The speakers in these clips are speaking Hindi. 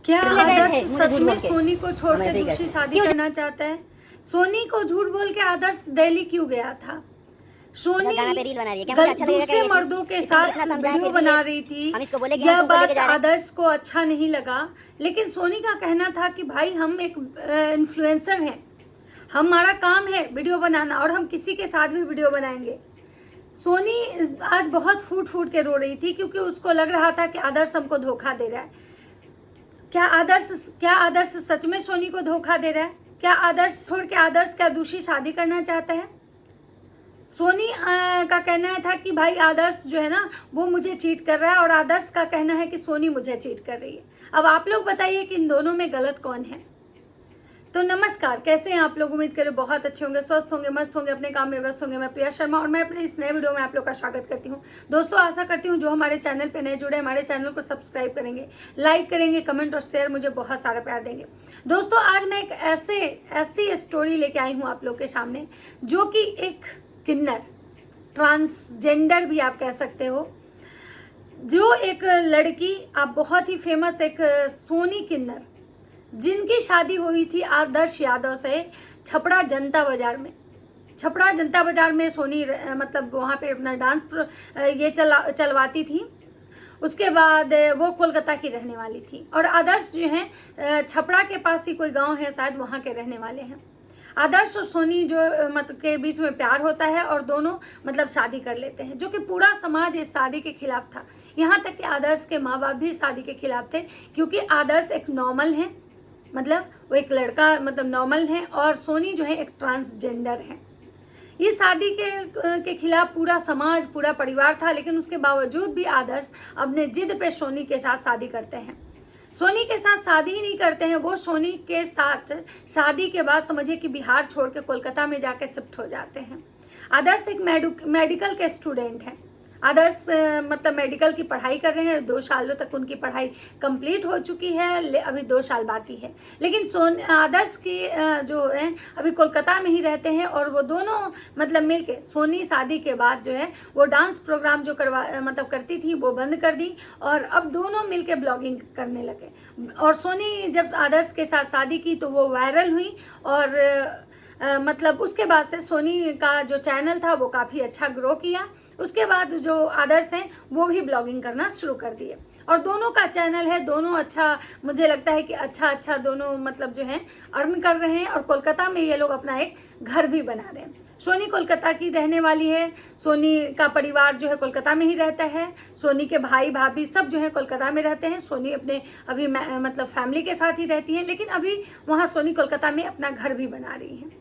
क्या चले गए आदर्श थे मुझे सच झूठ में बोल के। सोनी को छोड़ हम के ऐसे ही दूसरी कहते शादी क्यों? करना चाहता है? सोनी को झूठ बोल के आदर्श दिल्ली क्यों गया था? सोनी गाना पे रील बना रही है क्या? मुझे अच्छा लगेगा क्या दूसरे ये मर्दों के चीज? इसको साथ इतना समझाया वीडियो फिर भी बना रही थी। हम इसको बोले कि यह हम तुमको लेके बात जा रहे हैं। आदर्श को अच्छा नहीं लगा, लेकिन सोनी का कहना था कि भाई हम एक इन्फ्लुएंसर हैं, हमारा काम है वीडियो बनाना और हम किसी के साथ भी वीडियो बनाएंगे। सोनी आज बहुत फूट फूट के रो रही थी क्योंकि उसको लग रहा था कि आदर्श हमको धोखा दे रहा है। क्या आदर्श सच में सोनी को धोखा दे रहा है? क्या आदर्श छोड़ के आदर्श क्या दूसरी शादी करना चाहता है? सोनी का कहना था कि भाई आदर्श जो है ना वो मुझे चीट कर रहा है, और आदर्श का कहना है कि सोनी मुझे चीट कर रही है। अब आप लोग बताइए कि इन दोनों में गलत कौन है? तो नमस्कार, कैसे हैं आप लोग? उम्मीद करें बहुत अच्छे होंगे, स्वस्थ होंगे, मस्त होंगे, अपने काम में व्यस्त होंगे। मैं प्रिया शर्मा और मैं अपने इस नए वीडियो में आप लोग का स्वागत करती हूं। दोस्तों, आशा करती हूं जो हमारे चैनल पे नए जुड़े हमारे चैनल को सब्सक्राइब करेंगे, लाइक करेंगे, कमेंट और शेयर मुझे बहुत सारा प्यार देंगे। दोस्तों, आज मैं एक ऐसी स्टोरी लेके आई हूँ आप लोग के सामने, जो कि एक किन्नर, ट्रांसजेंडर भी आप कह सकते हो, जो एक लड़की, आप बहुत ही फेमस एक सोनी किन्नर, जिनकी शादी हुई थी आदर्श यादव से छपरा जनता बाजार में सोनी मतलब वहाँ पे अपना डांस ये चलवाती थी। उसके बाद वो कोलकाता की रहने वाली थी और आदर्श जो है छपरा के पास ही कोई गांव है शायद, वहाँ के रहने वाले हैं। आदर्श और सोनी जो मतलब के बीच में प्यार होता है और दोनों मतलब शादी कर लेते हैं, जो कि पूरा समाज इस शादी के खिलाफ था। यहाँ तक कि आदर्श के माँ बाप भी शादी के खिलाफ थे, क्योंकि आदर्श एक नॉर्मल है, मतलब वो एक लड़का मतलब नॉर्मल है, और सोनी जो है एक ट्रांसजेंडर है। इस शादी के खिलाफ पूरा समाज, पूरा परिवार था, लेकिन उसके बावजूद भी आदर्श अपने जिद पे सोनी के साथ शादी करते हैं। सोनी के साथ शादी ही नहीं करते हैं, वो सोनी के साथ शादी के बाद समझिए कि बिहार छोड़ के कोलकाता में जाके शिफ्ट हो जाते हैं। आदर्श एक मेडिकल के स्टूडेंट हैं। आदर्श मतलब मेडिकल की पढ़ाई कर रहे हैं, 2 सालों तक उनकी पढ़ाई कंप्लीट हो चुकी है, अभी 2 साल बाकी है। लेकिन आदर्श की जो है अभी कोलकाता में ही रहते हैं, और वो दोनों मतलब मिलके, सोनी शादी के बाद जो है वो डांस प्रोग्राम जो करती थी वो बंद कर दी, और अब दोनों मिलके ब्लॉगिंग करने लगे। और सोनी जब आदर्श के साथ शादी की तो वो वायरल हुई, और मतलब उसके बाद से सोनी का जो चैनल था वो काफ़ी अच्छा ग्रो किया। उसके बाद जो आदर्श हैं वो भी ब्लॉगिंग करना शुरू कर दिए, और दोनों का चैनल है, दोनों अच्छा, मुझे लगता है कि अच्छा दोनों मतलब जो है अर्न कर रहे हैं, और कोलकाता में ये लोग अपना एक घर भी बना रहे हैं। सोनी कोलकाता की रहने वाली है, सोनी का परिवार जो है कोलकाता में ही रहता है, सोनी के भाई भाभी सब जो है कोलकाता में रहते हैं। सोनी अपने अभी मतलब फैमिली के साथ ही रहती है, लेकिन अभी वहाँ सोनी कोलकाता में अपना घर भी बना रही है।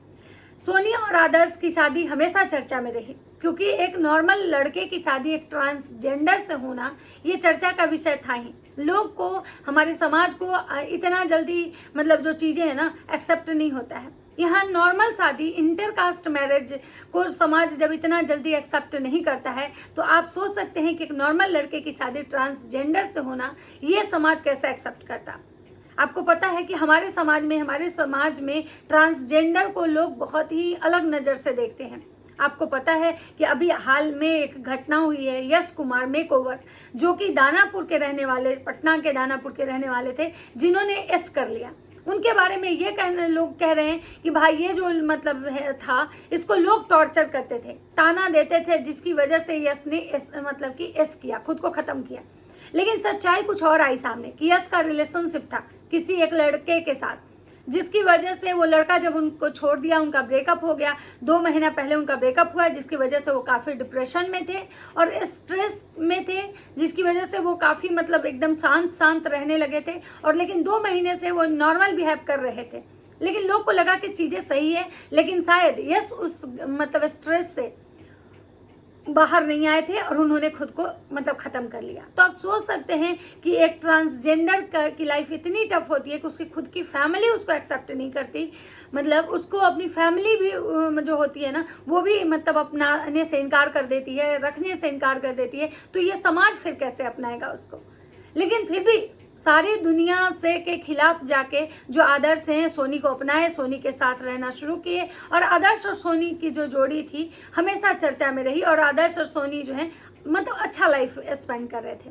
सोनी और आदर्श की शादी हमेशा चर्चा में रही, क्योंकि एक नॉर्मल लड़के की शादी एक ट्रांसजेंडर से होना ये चर्चा का विषय था ही। लोग को, हमारे समाज को इतना जल्दी मतलब जो चीज़ें हैं ना एक्सेप्ट नहीं होता है। यहाँ नॉर्मल शादी, इंटरकास्ट मैरिज को समाज जब इतना जल्दी एक्सेप्ट नहीं करता है, तो आप सोच सकते हैं कि एक नॉर्मल लड़के की शादी ट्रांसजेंडर से होना ये समाज कैसे एक्सेप्ट करता। आपको पता है कि हमारे समाज में ट्रांसजेंडर को लोग बहुत ही अलग नज़र से देखते हैं। आपको पता है कि अभी हाल में एक घटना हुई है, यश कुमार मेकओवर, जो कि दानापुर के रहने वाले, पटना के दानापुर के रहने वाले थे, जिन्होंने एस कर लिया। उनके बारे में ये लोग कह रहे हैं कि भाई ये जो मतलब था, इसको लोग टॉर्चर करते थे, ताना देते थे, जिसकी वजह से यश ने मतलब कि एस किया, खुद को ख़त्म किया। लेकिन सच्चाई कुछ और आई सामने कि यश का रिलेशनशिप था किसी एक लड़के के साथ, जिसकी वजह से वो लड़का जब उनको छोड़ दिया, उनका ब्रेकअप हो गया। 2 महीना पहले उनका ब्रेकअप हुआ, जिसकी वजह से वो काफ़ी डिप्रेशन में थे और स्ट्रेस में थे, जिसकी वजह से वो काफ़ी मतलब एकदम शांत रहने लगे थे। और लेकिन 2 महीने से वो नॉर्मल बिहेव कर रहे थे, लेकिन लोग को लगा कि चीज़ें सही है, लेकिन शायद यश उस मतलब स्ट्रेस से बाहर नहीं आए थे और उन्होंने खुद को मतलब ख़त्म कर लिया। तो आप सोच सकते हैं कि एक ट्रांसजेंडर की लाइफ इतनी टफ होती है कि उसकी खुद की फैमिली उसको एक्सेप्ट नहीं करती, मतलब उसको अपनी फैमिली भी जो होती है ना वो भी मतलब अपनाने से इनकार कर देती है, रखने से इनकार कर देती है। तो ये समाज फिर कैसे अपनाएगा उसको? लेकिन फिर भी सारी दुनिया से के खिलाफ जाके जो आदर्श हैं सोनी को अपनाए, सोनी के साथ रहना शुरू किए, और आदर्श और सोनी की जो जोड़ी थी हमेशा चर्चा में रही, और आदर्श और सोनी जो है मतलब अच्छा लाइफ स्पेंड कर रहे थे।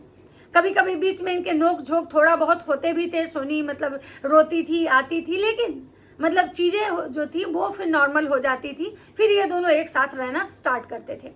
कभी कभी बीच में इनके नोक झोंक थोड़ा बहुत होते भी थे, सोनी मतलब रोती थी, आती थी, लेकिन मतलब चीज़ें जो थी वो फिर नॉर्मल हो जाती थी, फिर ये दोनों एक साथ रहना स्टार्ट करते थे।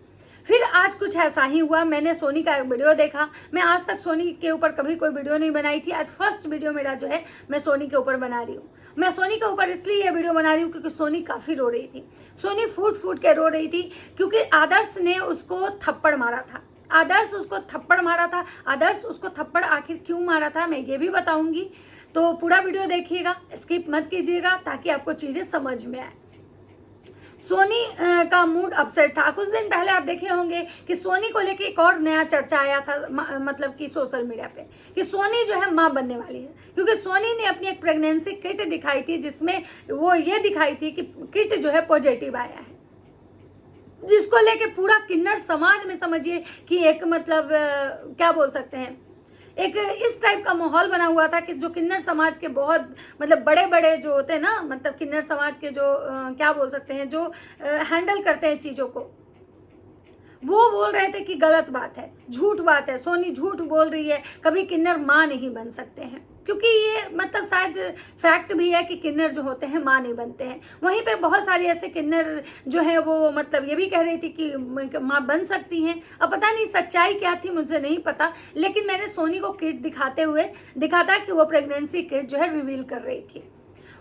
फिर आज कुछ ऐसा ही हुआ, मैंने सोनी का एक वीडियो देखा। मैं आज तक सोनी के ऊपर कभी कोई वीडियो नहीं बनाई थी, आज फर्स्ट वीडियो मेरा जो है मैं सोनी के ऊपर बना रही हूँ। मैं सोनी के ऊपर इसलिए ये वीडियो बना रही हूँ क्योंकि सोनी काफ़ी रो रही थी। सोनी फूट फूट के रो रही थी क्योंकि आदर्श ने उसको थप्पड़ मारा था। आदर्श उसको थप्पड़ मारा था। आदर्श उसको थप्पड़ आखिर क्यों मारा था मैं ये भी बताऊंगी, तो पूरा वीडियो देखिएगा, स्किप मत कीजिएगा ताकि आपको चीज़ें समझ में आए। सोनी का मूड अपसेट था। कुछ दिन पहले आप देखे होंगे कि सोनी को लेके एक और नया चर्चा आया था, मतलब कि सोशल मीडिया पे, कि सोनी जो है माँ बनने वाली है, क्योंकि सोनी ने अपनी एक प्रेगनेंसी किट दिखाई थी जिसमें वो ये दिखाई थी कि किट जो है पॉजिटिव आया है, जिसको लेके पूरा किन्नर समाज में समझिए कि एक मतलब क्या बोल सकते हैं, एक इस टाइप का माहौल बना हुआ था कि जो किन्नर समाज के बहुत मतलब बड़े बड़े जो होते हैं ना, मतलब किन्नर समाज के जो क्या बोल सकते हैं, जो हैंडल करते हैं चीज़ों को, वो बोल रहे थे कि गलत बात है, झूठ बात है, सोनी झूठ बोल रही है, कभी किन्नर माँ नहीं बन सकते हैं, क्योंकि ये मतलब शायद फैक्ट भी है कि किन्नर जो होते हैं माँ नहीं बनते हैं। वहीं पे बहुत सारी ऐसे किन्नर जो है वो मतलब ये भी कह रही थी कि माँ बन सकती हैं। अब पता नहीं सच्चाई क्या थी, मुझे नहीं पता, लेकिन मैंने सोनी को किट दिखाते हुए दिखा था कि वो प्रेगनेंसी किट जो है रिवील कर रही थी।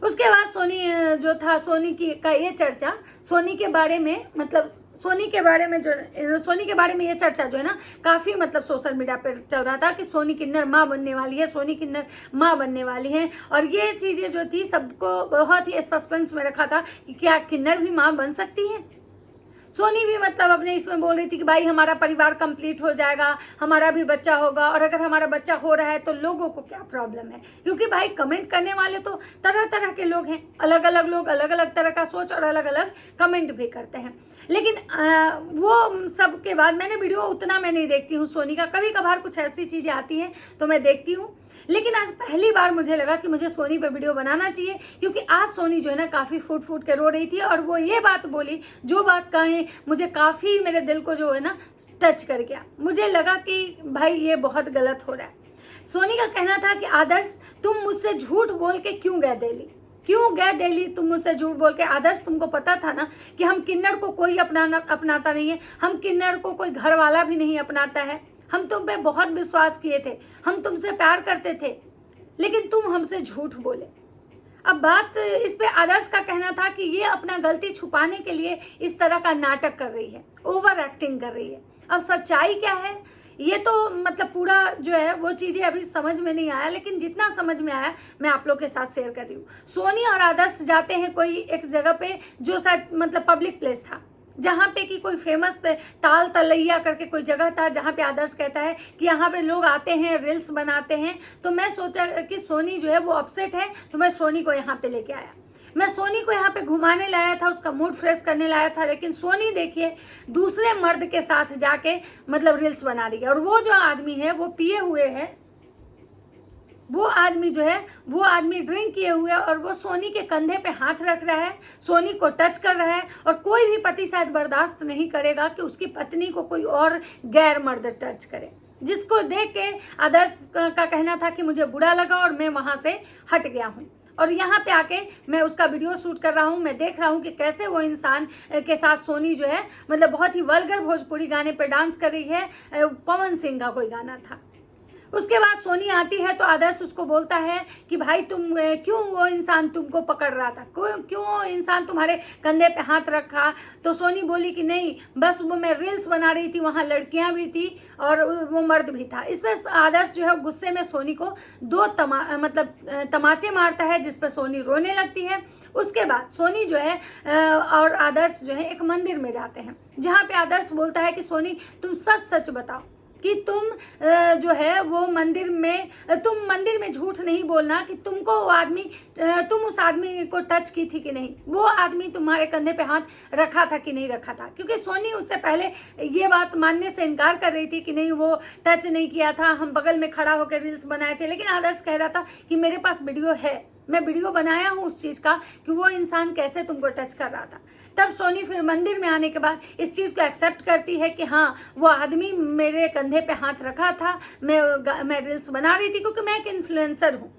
उसके बाद सोनी जो था, सोनी की का ये चर्चा, सोनी के बारे में मतलब सोनी के बारे में ये चर्चा जो है ना काफ़ी मतलब सोशल मीडिया पर चल रहा था कि सोनी किन्नर माँ बनने वाली है, सोनी किन्नर माँ बनने वाली है। और ये चीज़ें जो थी सबको बहुत ही सस्पेंस में रखा था कि क्या किन्नर भी माँ बन सकती है। सोनी भी मतलब अपने इसमें बोल रही थी कि भाई हमारा परिवार कंप्लीट हो जाएगा, हमारा भी बच्चा होगा, और अगर हमारा बच्चा हो रहा है तो लोगों को क्या प्रॉब्लम है, क्योंकि भाई कमेंट करने वाले तो तरह तरह के लोग हैं, अलग अलग लोग अलग अलग तरह का सोच और अलग अलग कमेंट भी करते हैं। लेकिन वो सब के बाद मैंने वीडियो उतना मैं नहीं देखती हूँ सोनी का, कभी कभार कुछ ऐसी चीज़ें आती हैं तो मैं देखती हूँ, लेकिन आज पहली बार मुझे लगा कि मुझे सोनी पे वीडियो बनाना चाहिए, क्योंकि आज सोनी जो है ना काफ़ी फूट फूट के रो रही थी और वो ये बात बोली, जो बात कहे मुझे काफ़ी मेरे दिल को जो है ना टच कर गया। मुझे लगा कि भाई ये बहुत गलत हो रहा है। सोनी का कहना था कि आदर्श तुम मुझसे झूठ बोल के क्यों गए दिल्ली, तुम मुझसे झूठ बोल के। आदर्श तुमको पता था ना कि हम किन्नर को कोई अपनाता नहीं है, हम किन्नर को कोई घर वाला भी नहीं अपनाता है, हम तुम पे बहुत विश्वास किए थे, हम तुमसे प्यार करते थे, लेकिन तुम हमसे झूठ बोले। अब बात इस पे आदर्श का कहना था कि ये अपना गलती छुपाने के लिए इस तरह का नाटक कर रही है, ओवर एक्टिंग कर रही है। अब सच्चाई क्या है ये तो मतलब पूरा जो है वो चीज़ें अभी समझ में नहीं आया, लेकिन जितना समझ में आया मैं आप लोग के साथ शेयर कर रही हूँ। सोनी और आदर्श जाते हैं कोई एक जगह पे जो शायद मतलब पब्लिक प्लेस था, जहाँ पे कि कोई फेमस ताल तलैया करके कोई जगह था, जहाँ पे आदर्श कहता है कि यहाँ पे लोग आते हैं रील्स बनाते हैं। तो मैं सोचा कि सोनी जो है वो अपसेट है, तो मैं सोनी को यहाँ पे लेके आया, मैं सोनी को यहाँ पे घुमाने लाया था, उसका मूड फ्रेश करने लाया था। लेकिन सोनी देखिए दूसरे मर्द के साथ जाके मतलब रील्स बना रही है, और वो जो आदमी है वो पिए हुए है, वो आदमी जो है वो आदमी ड्रिंक किए हुए, और वो सोनी के कंधे पे हाथ रख रहा है, सोनी को टच कर रहा है। और कोई भी पति शायद बर्दाश्त नहीं करेगा कि उसकी पत्नी को कोई और गैर मर्द टच करे, जिसको देख के आदर्श का कहना था कि मुझे बुरा लगा और मैं वहाँ से हट गया हूँ, और यहाँ पे आके मैं उसका वीडियो शूट कर रहा हूँ। मैं देख रहा हूँ कि कैसे वो इंसान के साथ सोनी जो है मतलब बहुत ही वल्गर भोजपुरी गाने पे डांस कर रही है, पवन सिंह का कोई गाना था। उसके बाद सोनी आती है तो आदर्श उसको बोलता है कि भाई तुम क्यों, वो इंसान तुमको पकड़ रहा था, क्यों वो इंसान तुम्हारे कंधे पे हाथ रखा। तो सोनी बोली कि नहीं, बस वो मैं रील्स बना रही थी, वहाँ लड़कियाँ भी थी और वो मर्द भी था। इससे आदर्श जो है गुस्से में सोनी को दो तमाचे मारता है, जिस पर सोनी रोने लगती है। उसके बाद सोनी जो है और आदर्श जो है एक मंदिर में जाते हैं, जहाँ पे आदर्श बोलता है कि सोनी तुम सच सच बताओ कि तुम जो है वो मंदिर में झूठ नहीं बोलना कि तुमको वो आदमी, तुम उस आदमी को टच की थी कि नहीं, वो आदमी तुम्हारे कंधे पे हाथ रखा था कि नहीं रखा था। क्योंकि सोनी उससे पहले ये बात मानने से इनकार कर रही थी कि नहीं वो टच नहीं किया था, हम बगल में खड़ा होकर रील्स बनाए थे। लेकिन आदर्श कह रहा था कि मेरे पास वीडियो है, मैं वीडियो बनाया हूँ उस चीज़ का कि वो इंसान कैसे तुमको टच कर रहा था। तब सोनी फिर मंदिर में आने के बाद इस चीज़ को एक्सेप्ट करती है कि हाँ, वो आदमी मेरे कंधे पे हाथ रखा था, मैं रील्स बना रही थी क्योंकि मैं एक इन्फ्लुएंसर हूँ।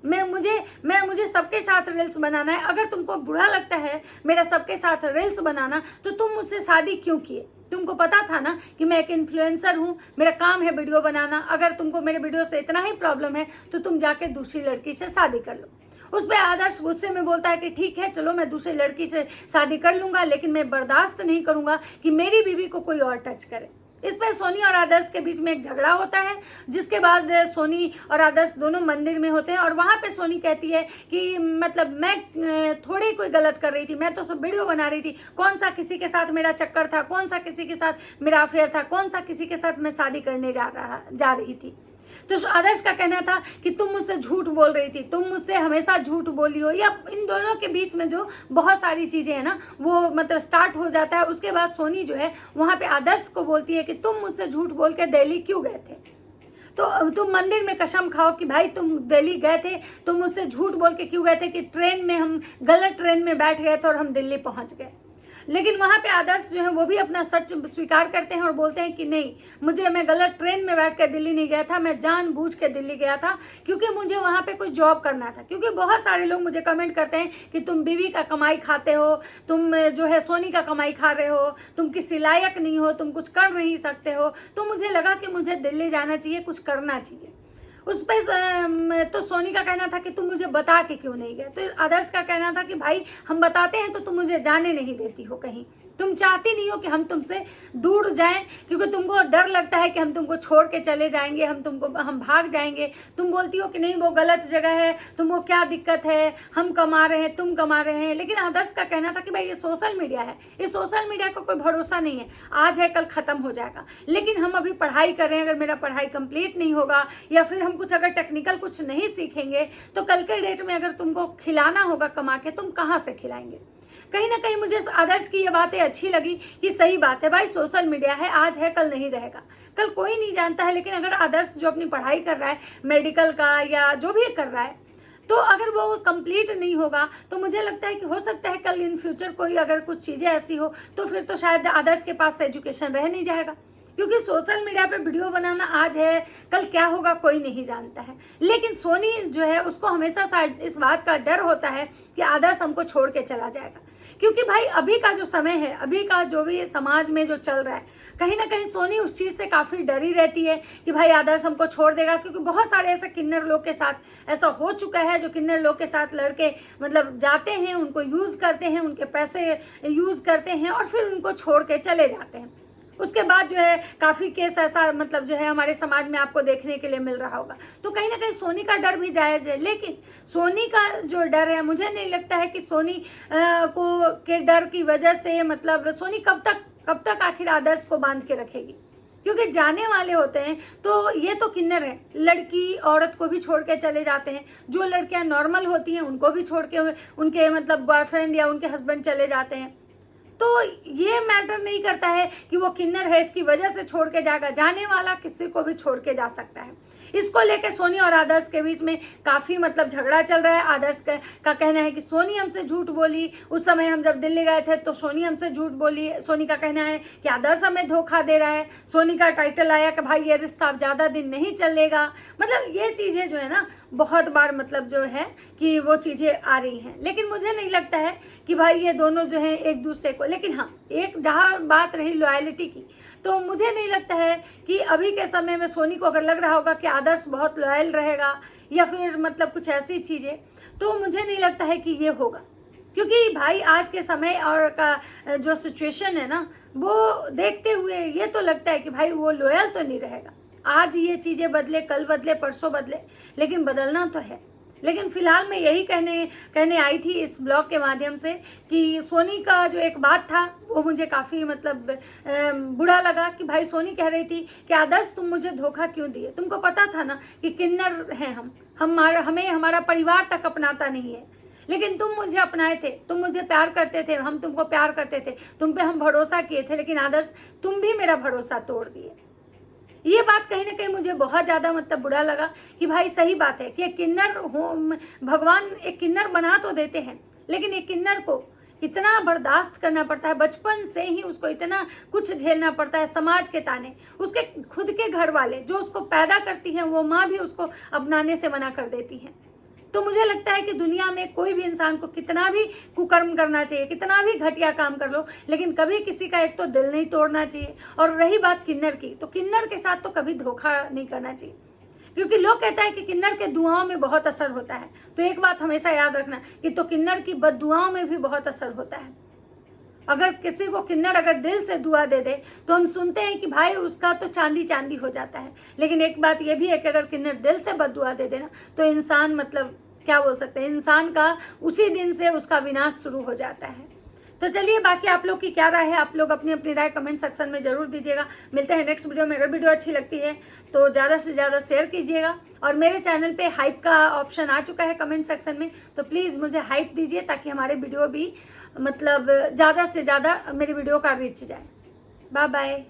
मुझे सबके साथ रील्स बनाना है। अगर तुमको बुरा लगता है मेरा सबके साथ रील्स बनाना, तो तुम मुझसे शादी क्यों किए? तुमको पता था ना कि मैं एक इन्फ्लुएंसर हूँ, मेरा काम है वीडियो बनाना। अगर तुमको मेरे वीडियो से इतना ही प्रॉब्लम है तो तुम जाके दूसरी लड़की से शादी कर लो। उस पर आदर्श गुस्से में बोलता है कि ठीक है, चलो मैं दूसरी लड़की से शादी कर लूँगा, लेकिन मैं बर्दाश्त नहीं करूँगा कि मेरी बीवी को कोई और टच करे। इस पर सोनी और आदर्श के बीच में एक झगड़ा होता है, जिसके बाद सोनी और आदर्श दोनों मंदिर में होते हैं और वहाँ पे सोनी कहती है कि मतलब मैं थोड़ी कोई गलत कर रही थी, मैं तो सब वीडियो बना रही थी। कौन सा किसी के साथ मेरा चक्कर था, कौन सा किसी के साथ मेरा अफेयर था, कौन सा किसी के साथ मैं शादी करने जा रही थी। तो आदर्श का कहना था कि तुम मुझसे झूठ बोल रही थी, तुम मुझसे हमेशा झूठ बोली हो, या इन दोनों के बीच में जो बहुत सारी चीज़ें हैं ना, वो मतलब स्टार्ट हो जाता है। उसके बाद सोनी जो है वहाँ पे आदर्श को बोलती है कि तुम मुझसे झूठ बोल के दिल्ली क्यों गए थे? तो तुम मंदिर में कसम खाओ कि भाई तुम दिल्ली गए थे, तुम मुझसे झूठ बोल के क्यों गए थे कि ट्रेन में हम गलत ट्रेन में बैठ गए थे और हम दिल्ली पहुँच गए। लेकिन वहाँ पे आदर्श जो है वो भी अपना सच स्वीकार करते हैं और बोलते हैं कि नहीं, मैं गलत ट्रेन में बैठ कर दिल्ली नहीं गया था, मैं जानबूझ के दिल्ली गया था क्योंकि मुझे वहाँ पे कुछ जॉब करना था। क्योंकि बहुत सारे लोग मुझे कमेंट करते हैं कि तुम बीवी का कमाई खाते हो, तुम जो है सोनी का कमाई खा रहे हो, तुम किसी लायक नहीं हो, तुम कुछ कर नहीं सकते हो। तो मुझे लगा कि मुझे दिल्ली जाना चाहिए, कुछ करना चाहिए। उस पर तो सोनी का कहना था कि तुम मुझे बता के क्यों नहीं गए। तो आदर्श का कहना था कि भाई हम बताते हैं तो तुम मुझे जाने नहीं देती हो कहीं, तुम चाहती नहीं हो कि हम तुमसे दूर जाएं, क्योंकि तुमको डर लगता है कि हम तुमको छोड़ के चले जाएंगे, हम भाग जाएंगे। तुम बोलती हो कि नहीं वो गलत जगह है, तुमको क्या दिक्कत है, हम कमा रहे हैं, तुम कमा रहे हैं। लेकिन आदर्श का कहना था कि भाई ये सोशल मीडिया है, इस सोशल मीडिया का कोई भरोसा नहीं है, आज है कल ख़त्म हो जाएगा। लेकिन हम अभी पढ़ाई कर रहे हैं, अगर मेरा पढ़ाई कंप्लीट नहीं होगा या फिर हम कुछ अगर टेक्निकल कुछ नहीं सीखेंगे तो कल के डेट में अगर तुमको खिलाना होगा कमा के, तुम कहाँ से खिलाएंगे? कहीं ना कहीं मुझे आदर्श की ये बातें अच्छी लगी कि सही बात है भाई, सोशल मीडिया है, आज है कल नहीं रहेगा, कल कोई नहीं जानता है। लेकिन अगर आदर्श जो अपनी पढ़ाई कर रहा है मेडिकल का या जो भी कर रहा है, तो अगर वो कंप्लीट नहीं होगा तो मुझे लगता है कि हो सकता है कल इन फ्यूचर कोई अगर कुछ चीज़ें ऐसी हो तो फिर तो शायद आदर्श के पास एजुकेशन रह नहीं जाएगा। क्योंकि सोशल मीडिया पे वीडियो बनाना आज है कल क्या होगा कोई नहीं जानता है। लेकिन सोनी जो है उसको हमेशा इस बात का डर होता है कि आदर्श हमको छोड़ के चला जाएगा। क्योंकि भाई अभी का जो समय है, अभी का जो भी समाज में जो चल रहा है, कहीं ना कहीं सोनी उस चीज़ से काफ़ी डरी रहती है कि भाई आदर्श हमको छोड़ देगा। क्योंकि बहुत सारे ऐसे किन्नर लोग के साथ ऐसा हो चुका है, जो किन्नर लोग के साथ लड़के मतलब जाते हैं, उनको यूज़ करते हैं, उनके पैसे यूज़ करते हैं और फिर उनको छोड़ के चले जाते हैं। उसके बाद जो है काफ़ी केस ऐसा मतलब जो है हमारे समाज में आपको देखने के लिए मिल रहा होगा। तो कहीं ना कहीं सोनी का डर भी जायज़ है। लेकिन सोनी का जो डर है, मुझे नहीं लगता है कि सोनी को के डर की वजह से मतलब सोनी कब तक आखिर आदर्श को बांध के रखेगी। क्योंकि जाने वाले होते हैं तो ये तो किन्नर है, लड़की औरत को भी छोड़ के चले जाते हैं। जो लड़कियां नॉर्मल होती हैं उनको भी छोड़ के उनके मतलब बॉयफ्रेंड या उनके हस्बैंड चले जाते हैं। तो ये मैटर नहीं करता है कि वो किन्नर है इसकी वजह से छोड़ के जाएगा, जाने वाला किसी को भी छोड़ के जा सकता है। इसको लेके सोनी और आदर्श के बीच में काफ़ी मतलब झगड़ा चल रहा है। आदर्श का कहना है कि सोनी हमसे झूठ बोली, उस समय हम जब दिल्ली गए थे तो सोनी हमसे झूठ बोली। सोनी का कहना है कि आदर्श हमें धोखा दे रहा है। सोनी का टाइटल आया कि भाई ये रिश्ता अब ज़्यादा दिन नहीं चलेगा। मतलब ये चीज़ें जो है ना बहुत बार मतलब जो है कि वो चीज़ें आ रही हैं। लेकिन मुझे नहीं लगता है कि भाई ये दोनों जो हैं एक दूसरे को, लेकिन हाँ एक जहाँ बात रही लॉयल्टी की, तो मुझे नहीं लगता है कि अभी के समय में सोनी को अगर लग रहा होगा कि आदर्श बहुत लॉयल रहेगा या फिर मतलब कुछ ऐसी चीज़ें, तो मुझे नहीं लगता है कि ये होगा। क्योंकि भाई आज के समय और का जो सिचुएशन है ना, वो देखते हुए ये तो लगता है कि भाई वो लॉयल तो नहीं रहेगा। आज ये चीज़ें बदले, कल बदले, परसों बदले, लेकिन बदलना तो है। लेकिन फिलहाल मैं यही कहने आई थी इस ब्लॉग के माध्यम से कि सोनी का जो एक बात था वो मुझे काफ़ी मतलब बुरा लगा कि भाई सोनी कह रही थी कि आदर्श तुम मुझे धोखा क्यों दिए? तुमको पता था ना कि किन्नर हैं हमें हमारा परिवार तक अपनाता नहीं है, लेकिन तुम मुझे अपनाए थे, तुम मुझे प्यार करते थे, हम तुमको प्यार करते थे, तुम पे हम भरोसा किए थे। लेकिन आदर्श तुम भी मेरा भरोसा तोड़ दिए। ये बात कहीं ना कहीं मुझे बहुत ज़्यादा मतलब बुरा लगा कि भाई सही बात है कि किन्नर हो, भगवान एक किन्नर बना तो देते हैं, लेकिन एक किन्नर को इतना बर्दाश्त करना पड़ता है, बचपन से ही उसको इतना कुछ झेलना पड़ता है, समाज के ताने, उसके खुद के घर वाले जो उसको पैदा करती हैं वो माँ भी उसको अपनाने से मना कर देती हैं। तो मुझे लगता है कि दुनिया में कोई भी इंसान को कितना भी कुकर्म करना चाहिए, कितना भी घटिया काम कर लो, लेकिन कभी किसी का एक तो दिल नहीं तोड़ना चाहिए। और रही बात किन्नर की, तो किन्नर के साथ तो कभी धोखा नहीं करना चाहिए, क्योंकि लोग कहता है कि किन्नर के दुआओं में बहुत असर होता है। तो एक बात हमेशा याद रखना कि तो किन्नर की बद्दुआओं में भी बहुत असर होता है। अगर किसी को किन्नर अगर दिल से दुआ दे दे तो हम सुनते हैं कि भाई उसका तो चांदी चांदी हो जाता है, लेकिन एक बात ये भी है कि अगर किन्नर दिल से बद्दुआ दे देना तो इंसान मतलब क्या बोल सकते हैं, इंसान का उसी दिन से उसका विनाश शुरू हो जाता है। तो चलिए, बाकी आप लोग की क्या राय है, आप लोग अपनी अपनी राय कमेंट सेक्शन में जरूर दीजिएगा। मिलते हैं नेक्स्ट वीडियो में। अगर वीडियो अच्छी लगती है तो ज़्यादा से ज़्यादा शेयर कीजिएगा, और मेरे चैनल पे हाइप का ऑप्शन आ चुका है कमेंट सेक्शन में, तो प्लीज़ मुझे हाइप दीजिए ताकि हमारे वीडियो भी मतलब ज़्यादा से ज़्यादा मेरी वीडियो का रीच जाए। Bye bye.